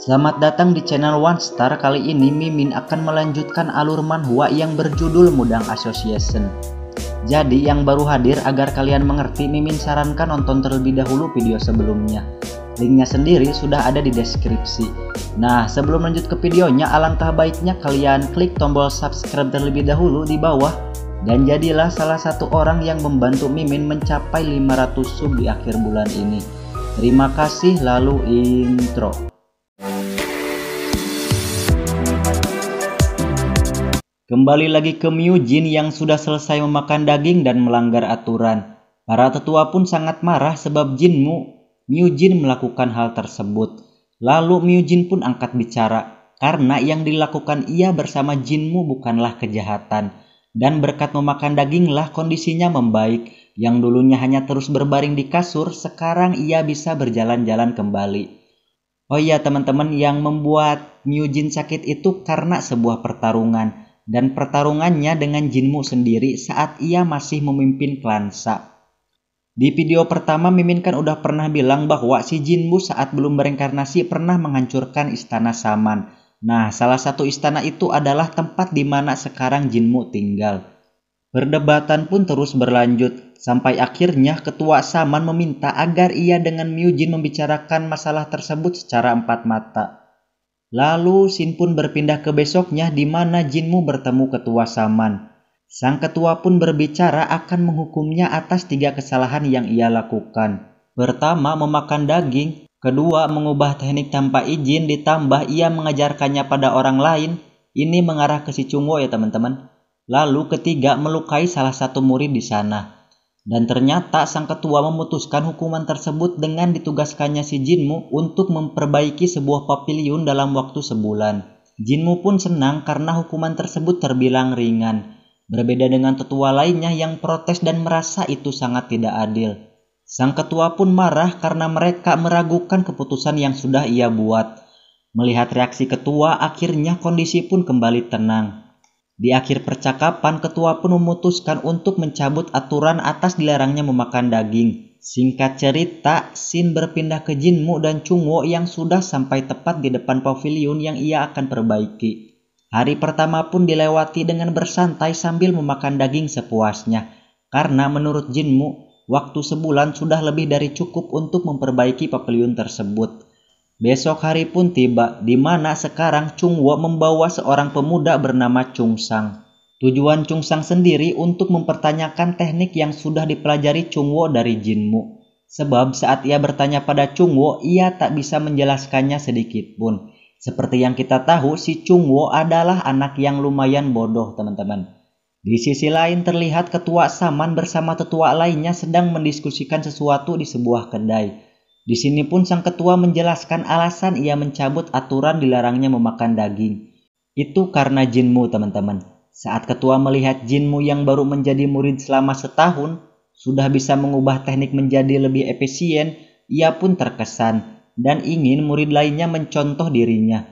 Selamat datang di channel One Star. Kali ini Mimin akan melanjutkan alur manhwa yang berjudul Mudang Association. Jadi yang baru hadir, agar kalian mengerti, Mimin sarankan nonton terlebih dahulu video sebelumnya. Linknya sendiri sudah ada di deskripsi. Nah, sebelum lanjut ke videonya, alangkah baiknya kalian klik tombol subscribe terlebih dahulu di bawah dan jadilah salah satu orang yang membantu Mimin mencapai 500 sub di akhir bulan ini. Terima kasih, lalu intro. Kembali lagi ke Myujin yang sudah selesai memakan daging dan melanggar aturan. Para tetua pun sangat marah sebab Myujin melakukan hal tersebut. Lalu Myujin pun angkat bicara, karena yang dilakukan ia bersama Jinmu bukanlah kejahatan. Dan berkat memakan daginglah kondisinya membaik. Yang dulunya hanya terus berbaring di kasur, sekarang ia bisa berjalan-jalan kembali. Oh iya teman-teman, yang membuat Myujin sakit itu karena sebuah pertarungan. Dan pertarungannya dengan Jinmu sendiri saat ia masih memimpin klan Sha. Di video pertama Mimin kan udah pernah bilang bahwa si Jinmu saat belum bereinkarnasi pernah menghancurkan istana Saman. Nah, salah satu istana itu adalah tempat di mana sekarang Jinmu tinggal. Perdebatan pun terus berlanjut sampai akhirnya ketua Saman meminta agar ia dengan Myujin membicarakan masalah tersebut secara empat mata. Lalu scene pun berpindah ke besoknya di mana Jinmu bertemu ketua Saman. Sang ketua pun berbicara akan menghukumnya atas 3 kesalahan yang ia lakukan. Pertama, memakan daging. Kedua, mengubah teknik tanpa izin, ditambah ia mengajarkannya pada orang lain. Ini mengarah ke si Chungwo ya teman-teman. Lalu ketiga, melukai salah satu murid di sana. Dan ternyata sang ketua memutuskan hukuman tersebut dengan ditugaskannya si Jinmu untuk memperbaiki sebuah pavilion dalam waktu sebulan. Jinmu pun senang karena hukuman tersebut terbilang ringan. Berbeda dengan tetua lainnya yang protes dan merasa itu sangat tidak adil. Sang ketua pun marah karena mereka meragukan keputusan yang sudah ia buat. Melihat reaksi ketua, akhirnya kondisi pun kembali tenang. Di akhir percakapan, ketua pun memutuskan untuk mencabut aturan atas dilarangnya memakan daging. Singkat cerita, scene berpindah ke Jinmu dan Chungwo yang sudah sampai tepat di depan pavilion yang ia akan perbaiki. Hari pertama pun dilewati dengan bersantai sambil memakan daging sepuasnya. Karena menurut Jinmu, waktu sebulan sudah lebih dari cukup untuk memperbaiki pavilion tersebut. Besok hari pun tiba, di mana sekarang Chungwo membawa seorang pemuda bernama Chungsang. Tujuan Chungsang sendiri untuk mempertanyakan teknik yang sudah dipelajari Chungwo dari Jinmu. Sebab saat ia bertanya pada Chungwo, ia tak bisa menjelaskannya sedikit pun. Seperti yang kita tahu, si Chungwo adalah anak yang lumayan bodoh teman-teman. Di sisi lain terlihat ketua Saman bersama tetua lainnya sedang mendiskusikan sesuatu di sebuah kedai. Di sini pun sang ketua menjelaskan alasan ia mencabut aturan dilarangnya memakan daging. Itu karena Jinmu teman-teman. Saat ketua melihat Jinmu yang baru menjadi murid selama setahun, sudah bisa mengubah teknik menjadi lebih efisien, ia pun terkesan dan ingin murid lainnya mencontoh dirinya.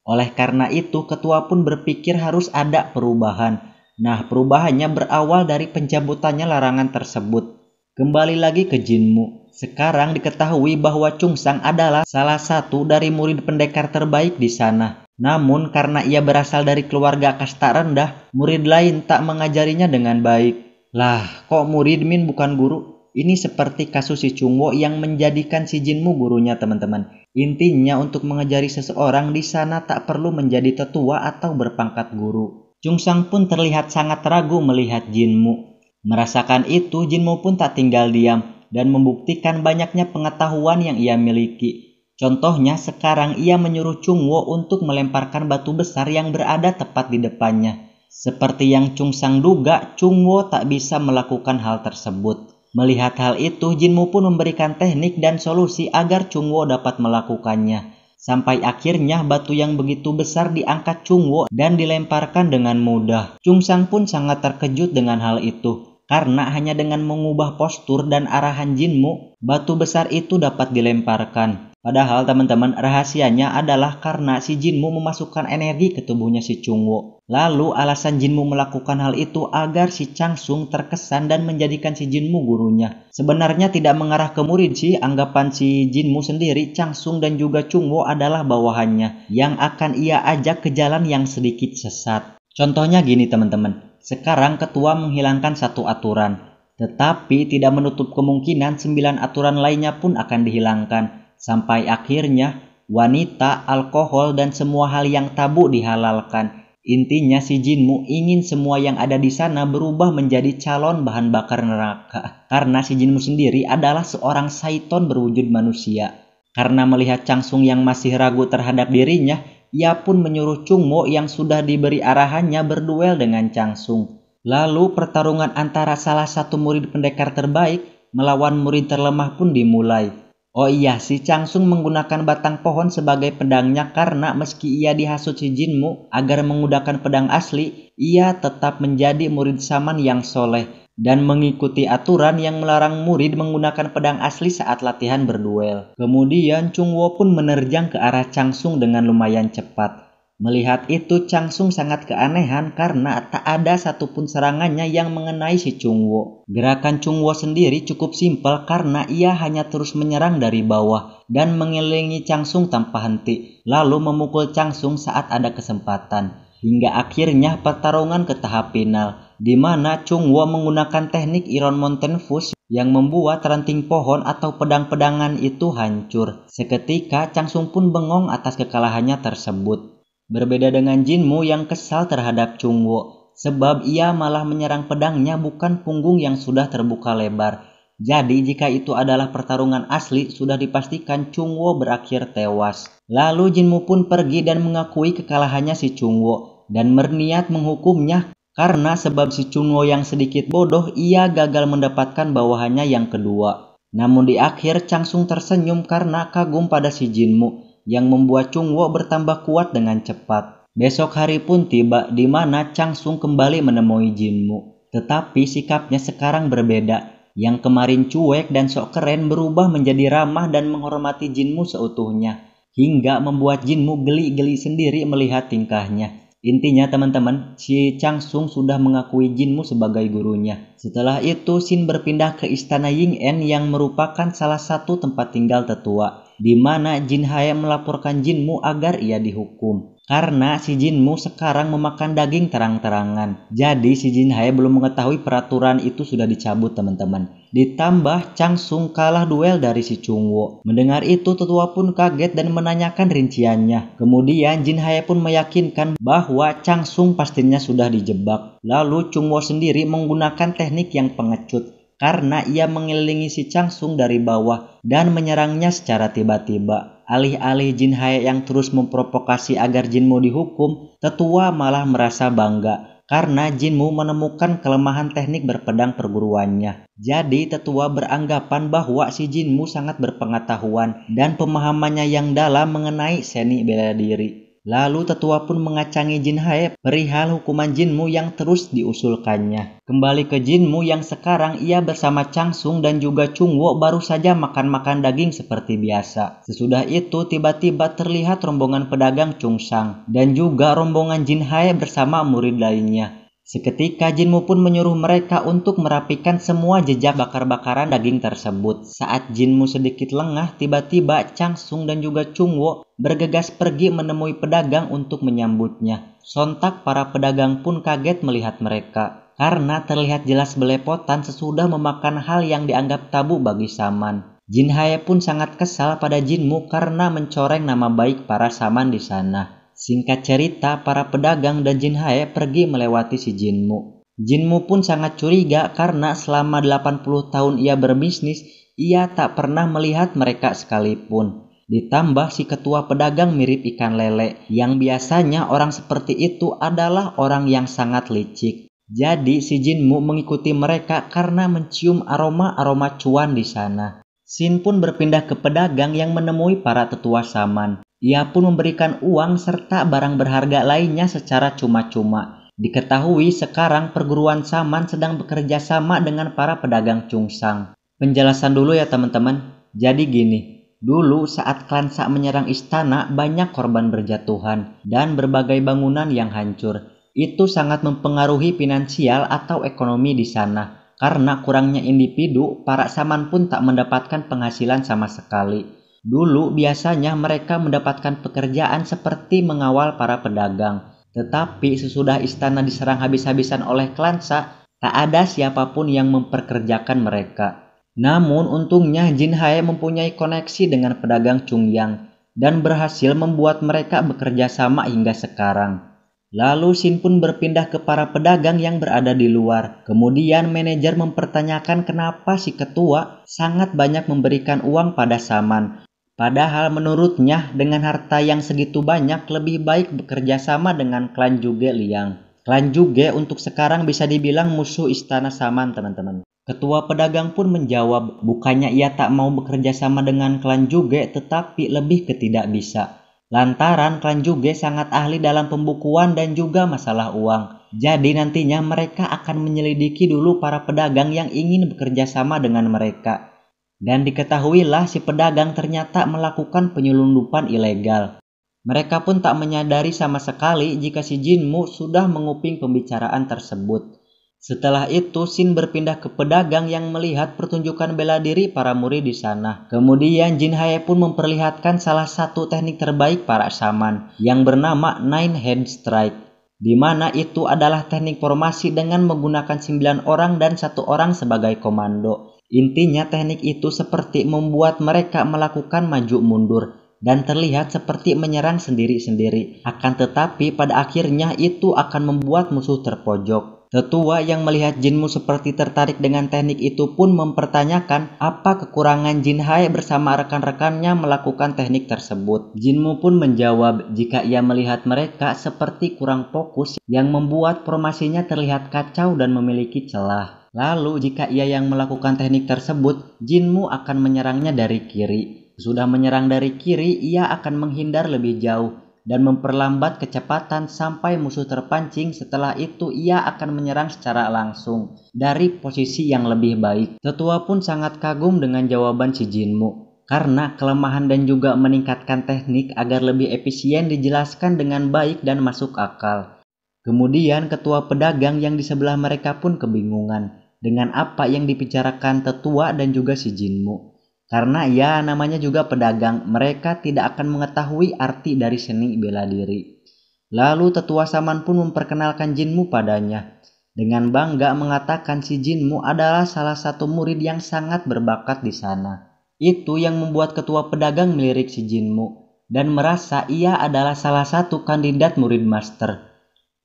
Oleh karena itu ketua pun berpikir harus ada perubahan. Nah, perubahannya berawal dari pencabutannya larangan tersebut. Kembali lagi ke Jinmu. Sekarang diketahui bahwa Chungsang adalah salah satu dari murid pendekar terbaik di sana. Namun karena ia berasal dari keluarga kasta rendah, murid lain tak mengajarinya dengan baik. Lah, kok murid Min bukan guru? Ini seperti kasus si Chungwo yang menjadikan si Jinmu gurunya teman-teman. Intinya untuk mengajari seseorang di sana tak perlu menjadi tetua atau berpangkat guru. Chungsang pun terlihat sangat ragu melihat Jinmu. Merasakan itu, Jinmu pun tak tinggal diam dan membuktikan banyaknya pengetahuan yang ia miliki. Contohnya sekarang ia menyuruh Chungwo untuk melemparkan batu besar yang berada tepat di depannya. Seperti yang Chungsang duga, Chungwo tak bisa melakukan hal tersebut. Melihat hal itu, Jinmu pun memberikan teknik dan solusi agar Chungwo dapat melakukannya. Sampai akhirnya batu yang begitu besar diangkat Chungwo dan dilemparkan dengan mudah. Chungsang pun sangat terkejut dengan hal itu. Karena hanya dengan mengubah postur dan arahan Jinmu, batu besar itu dapat dilemparkan. Padahal teman-teman, rahasianya adalah karena si Jinmu memasukkan energi ke tubuhnya si Chungwo. Lalu alasan Jinmu melakukan hal itu agar si Changsung terkesan dan menjadikan si Jinmu gurunya. Sebenarnya tidak mengarah ke murid sih, anggapan si Jinmu sendiri, Changsung dan juga Chungwo adalah bawahannya yang akan ia ajak ke jalan yang sedikit sesat. Contohnya gini teman-teman, sekarang ketua menghilangkan satu aturan, tetapi tidak menutup kemungkinan 9 aturan lainnya pun akan dihilangkan. Sampai akhirnya wanita, alkohol, dan semua hal yang tabu dihalalkan. Intinya si Jinmu ingin semua yang ada di sana berubah menjadi calon bahan bakar neraka. Karena si Jinmu sendiri adalah seorang Saiton berwujud manusia. Karena melihat Changsung yang masih ragu terhadap dirinya, ia pun menyuruh Chungmo yang sudah diberi arahannya berduel dengan Changsung. Lalu pertarungan antara salah satu murid pendekar terbaik melawan murid terlemah pun dimulai. Oh iya, si Changsung menggunakan batang pohon sebagai pedangnya karena meski ia dihasut si Jinmu agar menggunakan pedang asli, ia tetap menjadi murid Saman yang soleh dan mengikuti aturan yang melarang murid menggunakan pedang asli saat latihan berduel. Kemudian Chungwo pun menerjang ke arah Changsung dengan lumayan cepat. Melihat itu Changsung sangat keanehan karena tak ada satupun serangannya yang mengenai si Chungwo. Gerakan Chungwo sendiri cukup simpel karena ia hanya terus menyerang dari bawah dan mengelilingi Changsung tanpa henti, lalu memukul Changsung saat ada kesempatan. Hingga akhirnya pertarungan ke tahap final, di mana Chungwo menggunakan teknik Iron Mountain Fuse yang membuat ranting pohon atau pedang-pedangan itu hancur. Seketika Changsung pun bengong atas kekalahannya tersebut. Berbeda dengan Jinmu yang kesal terhadap Chungwo, sebab ia malah menyerang pedangnya bukan punggung yang sudah terbuka lebar. Jadi jika itu adalah pertarungan asli, sudah dipastikan Chungwo berakhir tewas. Lalu Jinmu pun pergi dan mengakui kekalahannya si Chungwo dan berniat menghukumnya karena sebab si Chungwo yang sedikit bodoh, ia gagal mendapatkan bawahannya yang kedua. Namun di akhir Changsung tersenyum karena kagum pada si Jinmu, yang membuat Chungwo bertambah kuat dengan cepat. Besok hari pun tiba di mana Changsung kembali menemui Jinmu. Tetapi sikapnya sekarang berbeda. Yang kemarin cuek dan sok keren berubah menjadi ramah dan menghormati Jinmu seutuhnya. Hingga membuat Jinmu geli-geli sendiri melihat tingkahnya. Intinya teman-teman, si Changsung sudah mengakui Jinmu sebagai gurunya. Setelah itu Shin berpindah ke istana Ying-en yang merupakan salah satu tempat tinggal tetua, di mana Jin Hae melaporkan Jinmu agar ia dihukum. Karena si Jinmu sekarang memakan daging terang-terangan. Jadi si Jin Hae belum mengetahui peraturan itu sudah dicabut teman-teman. Ditambah Changsung kalah duel dari si Chungwo. Mendengar itu tetua pun kaget dan menanyakan rinciannya. Kemudian Jin Hae pun meyakinkan bahwa Changsung pastinya sudah dijebak. Lalu Chungwo sendiri menggunakan teknik yang pengecut karena ia mengelilingi si Changsung dari bawah dan menyerangnya secara tiba-tiba. Alih-alih Jin Hae yang terus memprovokasi agar Jinmu dihukum, tetua malah merasa bangga karena Jinmu menemukan kelemahan teknik berpedang perguruannya. Jadi tetua beranggapan bahwa si Jinmu sangat berpengetahuan dan pemahamannya yang dalam mengenai seni bela diri. Lalu tetua pun mengacangi Jin Hae perihal hukuman Jinmu yang terus diusulkannya. Kembali ke Jinmu yang sekarang ia bersama Changsung dan juga Chungwo baru saja makan-makan daging seperti biasa. Sesudah itu tiba-tiba terlihat rombongan pedagang Chungsang dan juga rombongan Jin Hae bersama murid lainnya. Seketika Jinmu pun menyuruh mereka untuk merapikan semua jejak bakar-bakaran daging tersebut. Saat Jinmu sedikit lengah, tiba-tiba Changsung dan juga Chungwo bergegas pergi menemui pedagang untuk menyambutnya. Sontak para pedagang pun kaget melihat mereka, karena terlihat jelas belepotan sesudah memakan hal yang dianggap tabu bagi Saman. Jin Hae pun sangat kesal pada Jinmu karena mencoreng nama baik para Saman di sana. Singkat cerita, para pedagang dan Jin Hae pergi melewati si Jinmu. Jinmu pun sangat curiga karena selama 80 tahun ia berbisnis, ia tak pernah melihat mereka sekalipun. Ditambah si ketua pedagang mirip ikan lele, yang biasanya orang seperti itu adalah orang yang sangat licik. Jadi si Jinmu mengikuti mereka karena mencium aroma-aroma cuan di sana. Shin pun berpindah ke pedagang yang menemui para tetua Saman. Ia pun memberikan uang serta barang berharga lainnya secara cuma-cuma. Diketahui sekarang perguruan Saman sedang bekerja sama dengan para pedagang Chungsang. Penjelasan dulu ya teman-teman. Jadi gini, Dulu saat Klansa menyerang istana, banyak korban berjatuhan dan berbagai bangunan yang hancur. Itu sangat mempengaruhi finansial atau ekonomi di sana. Karena kurangnya individu, para saman pun tak mendapatkan penghasilan sama sekali. Dulu biasanya mereka mendapatkan pekerjaan seperti mengawal para pedagang. Tetapi sesudah istana diserang habis-habisan oleh Klansa, tak ada siapapun yang memperkerjakan mereka. Namun untungnya Jin Hae mempunyai koneksi dengan pedagang Chungyang dan berhasil membuat mereka bekerja sama hingga sekarang. Lalu Shin pun berpindah ke para pedagang yang berada di luar. Kemudian manajer mempertanyakan kenapa si ketua sangat banyak memberikan uang pada saman. Padahal menurutnya dengan harta yang segitu banyak lebih baik bekerja sama dengan klan Juge Liang. Klan Juge untuk sekarang bisa dibilang musuh istana saman, teman-teman. Ketua pedagang pun menjawab, bukannya ia tak mau bekerja sama dengan klan Juge, tetapi lebih ke tidak bisa. Lantaran klan Juge sangat ahli dalam pembukuan dan juga masalah uang. Jadi nantinya mereka akan menyelidiki dulu para pedagang yang ingin bekerja sama dengan mereka. Dan diketahuilah si pedagang ternyata melakukan penyelundupan ilegal. Mereka pun tak menyadari sama sekali jika si Jinmu sudah menguping pembicaraan tersebut. Setelah itu, Shin berpindah ke pedagang yang melihat pertunjukan bela diri para murid di sana. Kemudian Jin Hae pun memperlihatkan salah satu teknik terbaik para saman yang bernama Nine Head Strike, di mana itu adalah teknik formasi dengan menggunakan 9 orang dan 1 orang sebagai komando. Intinya teknik itu seperti membuat mereka melakukan maju mundur dan terlihat seperti menyerang sendiri-sendiri. Akan tetapi pada akhirnya itu akan membuat musuh terpojok. Tetua yang melihat Jinmu seperti tertarik dengan teknik itu pun mempertanyakan apa kekurangan Jin Hae bersama rekan-rekannya melakukan teknik tersebut. Jinmu pun menjawab jika ia melihat mereka seperti kurang fokus yang membuat formasinya terlihat kacau dan memiliki celah. Lalu jika ia yang melakukan teknik tersebut, Jinmu akan menyerangnya dari kiri. Sudah menyerang dari kiri, ia akan menghindar lebih jauh dan memperlambat kecepatan sampai musuh terpancing. Setelah itu ia akan menyerang secara langsung dari posisi yang lebih baik. Tetua pun sangat kagum dengan jawaban si Jinmu karena kelemahan dan juga meningkatkan teknik agar lebih efisien dijelaskan dengan baik dan masuk akal. Kemudian ketua pedagang yang di sebelah mereka pun kebingungan dengan apa yang dibicarakan tetua dan juga si Jinmu. Karena ya namanya juga pedagang, mereka tidak akan mengetahui arti dari seni bela diri. Lalu tetua saman pun memperkenalkan Jinmu padanya. Dengan bangga mengatakan si Jinmu adalah salah satu murid yang sangat berbakat di sana. Itu yang membuat ketua pedagang melirik si Jinmu dan merasa ia adalah salah satu kandidat murid master.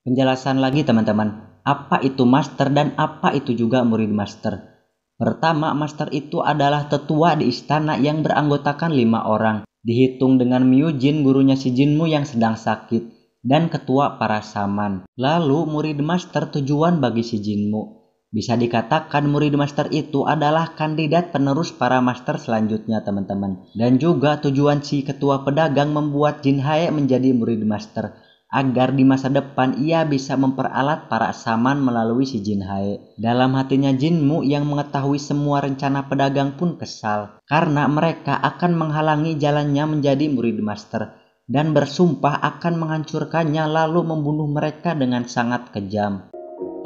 Penjelasan lagi teman-teman, apa itu master dan apa itu juga murid master? Pertama, master itu adalah tetua di istana yang beranggotakan 5 orang. Dihitung dengan Myujin, gurunya si Jinmu yang sedang sakit, dan ketua para saman. Lalu murid master tujuan bagi si Jinmu. Bisa dikatakan murid master itu adalah kandidat penerus para master selanjutnya teman-teman. Dan juga tujuan si ketua pedagang membuat Jin Hae menjadi murid master, agar di masa depan ia bisa memperalat para saman melalui si Jin Hae. Dalam hatinya Jinmu yang mengetahui semua rencana pedagang pun kesal, karena mereka akan menghalangi jalannya menjadi murid master, dan bersumpah akan menghancurkannya lalu membunuh mereka dengan sangat kejam.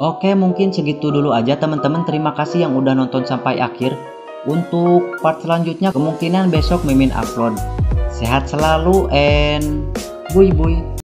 Oke, mungkin segitu dulu aja teman-teman. Terima kasih yang udah nonton sampai akhir. Untuk part selanjutnya kemungkinan besok Mimin upload. Sehat selalu and bye bye.